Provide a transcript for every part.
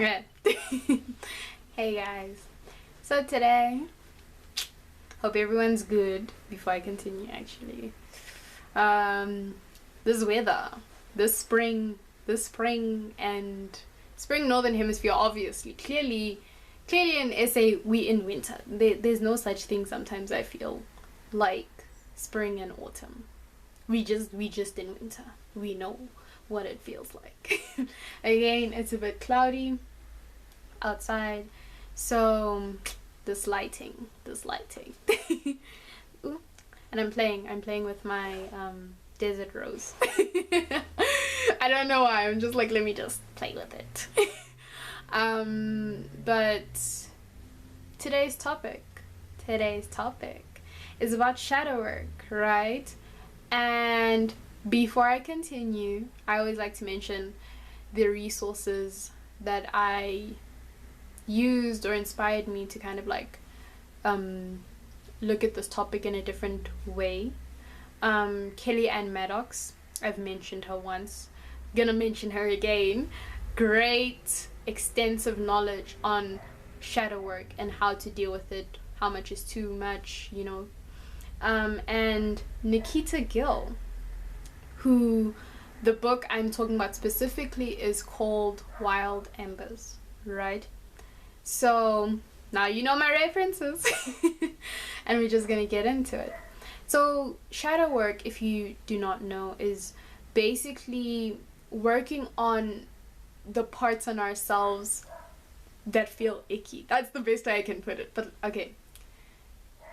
Yeah. Hey guys. So today, hope everyone's good. Before I continue, actually, this weather, this spring and spring northern hemisphere, obviously, clearly in SA we in winter. There's no such thing. Sometimes I feel like spring and autumn. We just in winter. We know what it feels like. Again, it's a bit cloudy outside, so this lighting. Ooh. And I'm playing with my desert rose. I don't know why, I'm just like, let me just play with it. But today's topic is about shadow work, right? And before I continue, I always like to mention the resources that I used or inspired me to kind of like look at this topic in a different way. Kelly-Aan Maddox, I've mentioned her once, gonna mention her again. Great extensive knowledge on shadow work and how to deal with it, how much is too much, you know. And Nikita Gill, who the book I'm talking about specifically is called Wild Embers, right? So now you know my references. And we're just gonna get into it. So shadow work, if you do not know, is basically working on the parts on ourselves that feel icky. That's the best way I can put it, but okay.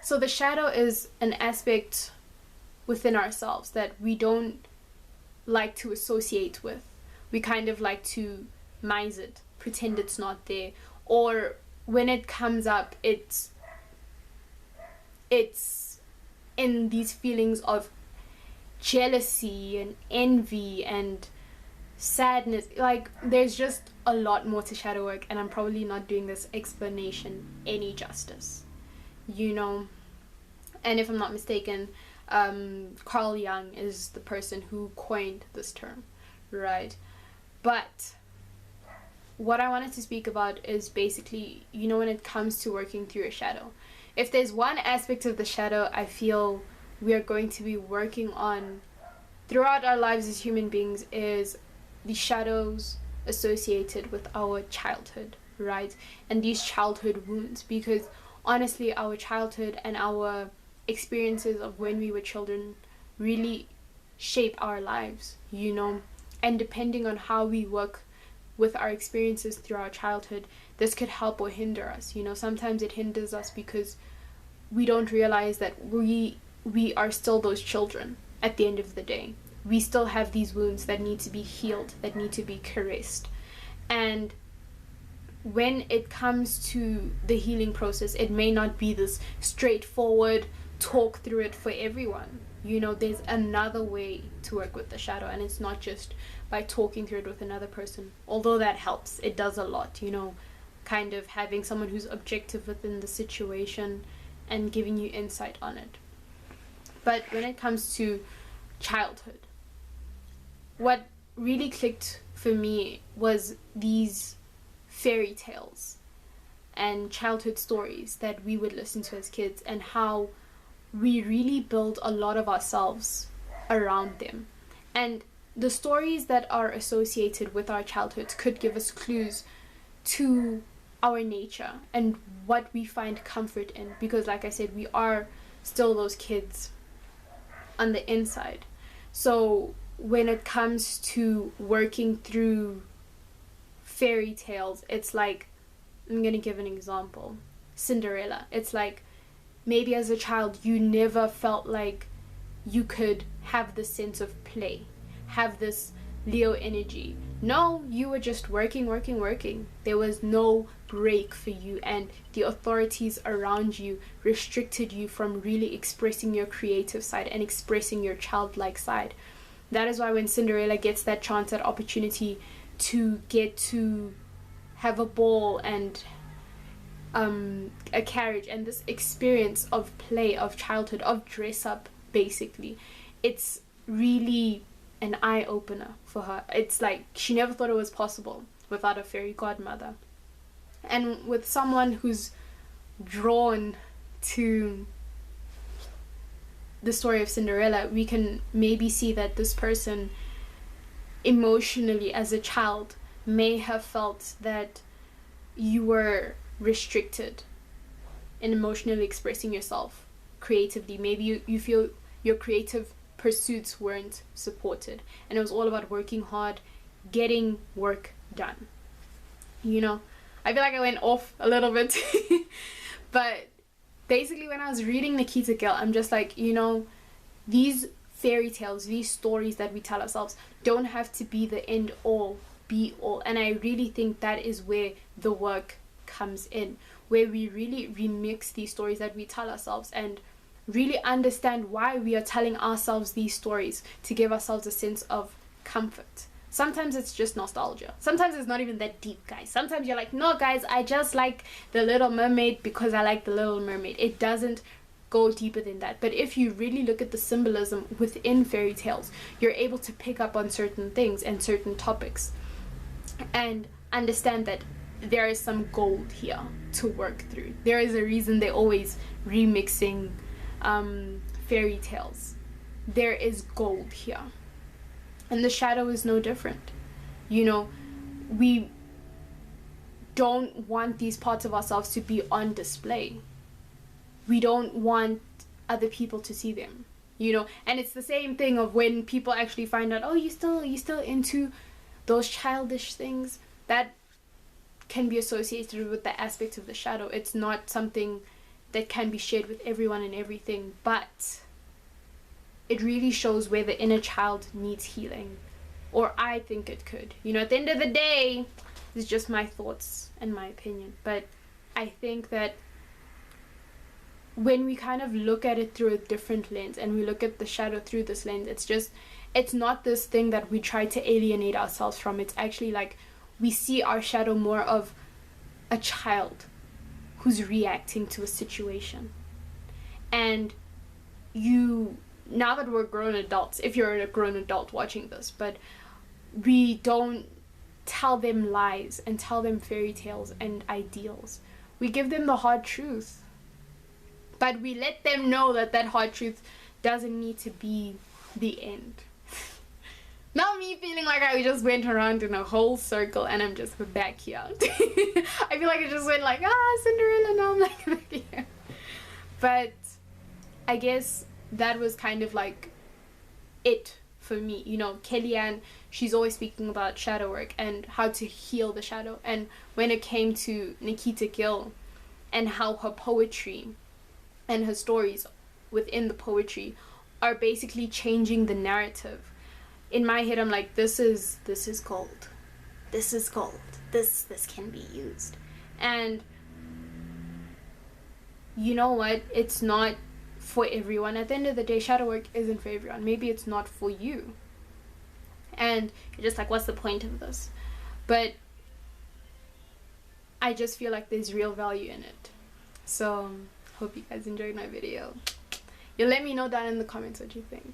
So the shadow is an aspect within ourselves that we don't like to associate with. We kind of like to minimize it, pretend it's not there, or when it comes up, it's in these feelings of jealousy and envy and sadness. Like, there's just a lot more to shadow work, and I'm probably not doing this explanation any justice, you know. And if I'm not mistaken, Carl Jung is the person who coined this term, right? But what I wanted to speak about is basically, you know, when it comes to working through a shadow, if there's one aspect of the shadow I feel we are going to be working on throughout our lives as human beings, is the shadows associated with our childhood, right? And these childhood wounds, because honestly, our childhood and our experiences of when we were children really shape our lives, you know. And depending on how we work with our experiences through our childhood, this could help or hinder us, you know. Sometimes it hinders us because we don't realize that we are still those children at the end of the day. We still have these wounds that need to be healed, that need to be caressed. And when it comes to the healing process, it may not be this straightforward talk through it for everyone. You know, there's another way to work with the shadow, and it's not just by talking through it with another person, although that helps. It does a lot, you know, kind of having someone who's objective within the situation and giving you insight on it. But when it comes to childhood, what really clicked for me was these fairy tales and childhood stories that we would listen to as kids, and how we really build a lot of ourselves around them. And the stories that are associated with our childhoods could give us clues to our nature and what we find comfort in, because like I said, we are still those kids on the inside. So when it comes to working through fairy tales, it's like, I'm gonna give an example. Cinderella. It's like, maybe as a child you never felt like you could have this sense of play, have this Leo energy. No, you were just working. There was no break for you, and the authorities around you restricted you from really expressing your creative side and expressing your childlike side. That is why when Cinderella gets that chance, that opportunity to get to have a ball and a carriage and this experience of play, of childhood, of dress up, basically, it's really an eye-opener for her. It's like she never thought it was possible without a fairy godmother. And with someone who's drawn to the story of Cinderella, we can maybe see that this person emotionally as a child may have felt that you were restricted in emotionally expressing yourself creatively. Maybe you feel your creative pursuits weren't supported, and it was all about working hard, getting work done. You know, I feel like I went off a little bit but basically when I was reading Nikita Gill, I'm just like, you know, these fairy tales, these stories that we tell ourselves don't have to be the end all be all. And I really think that is where the work comes in, where we really remix these stories that we tell ourselves and really understand why we are telling ourselves these stories, to give ourselves a sense of comfort. Sometimes it's just nostalgia. Sometimes it's not even that deep, guys. Sometimes you're like, no guys, I just like The Little Mermaid because I like The Little Mermaid. It doesn't go deeper than that. But if you really look at the symbolism within fairy tales, you're able to pick up on certain things and certain topics and understand that there is some gold here to work through. There is a reason they're always remixing fairy tales. There is gold here, and the shadow is no different. You know, we don't want these parts of ourselves to be on display. We don't want other people to see them, you know. And it's the same thing of when people actually find out, oh, you still into those childish things. That can be associated with the aspect of the shadow. It's not something that can be shared with everyone and everything, but it really shows where the inner child needs healing, or I think it could. You know, at the end of the day, it's just my thoughts and my opinion, but I think that when we kind of look at it through a different lens and we look at the shadow through this lens, it's not this thing that we try to alienate ourselves from. It's actually like we see our shadow more of a child who's reacting to a situation. And now that we're grown adults, if you're a grown adult watching this, but we don't tell them lies and tell them fairy tales and ideals. We give them the hard truth, but we let them know that hard truth doesn't need to be the end. Now me feeling like I just went around in a whole circle and I'm just back here. I feel like I just went like, Cinderella, now I'm like back here. But I guess that was kind of like it for me. You know, Kelly-Aan, she's always speaking about shadow work and how to heal the shadow. And when it came to Nikita Gill and how her poetry and her stories within the poetry are basically changing the narrative. In my head, I'm like, this is gold. This is gold. This can be used. And you know what? It's not for everyone. At the end of the day, shadow work isn't for everyone. Maybe it's not for you. And you're just like, what's the point of this? But I just feel like there's real value in it. So, hope you guys enjoyed my video. You let me know down in the comments what you think.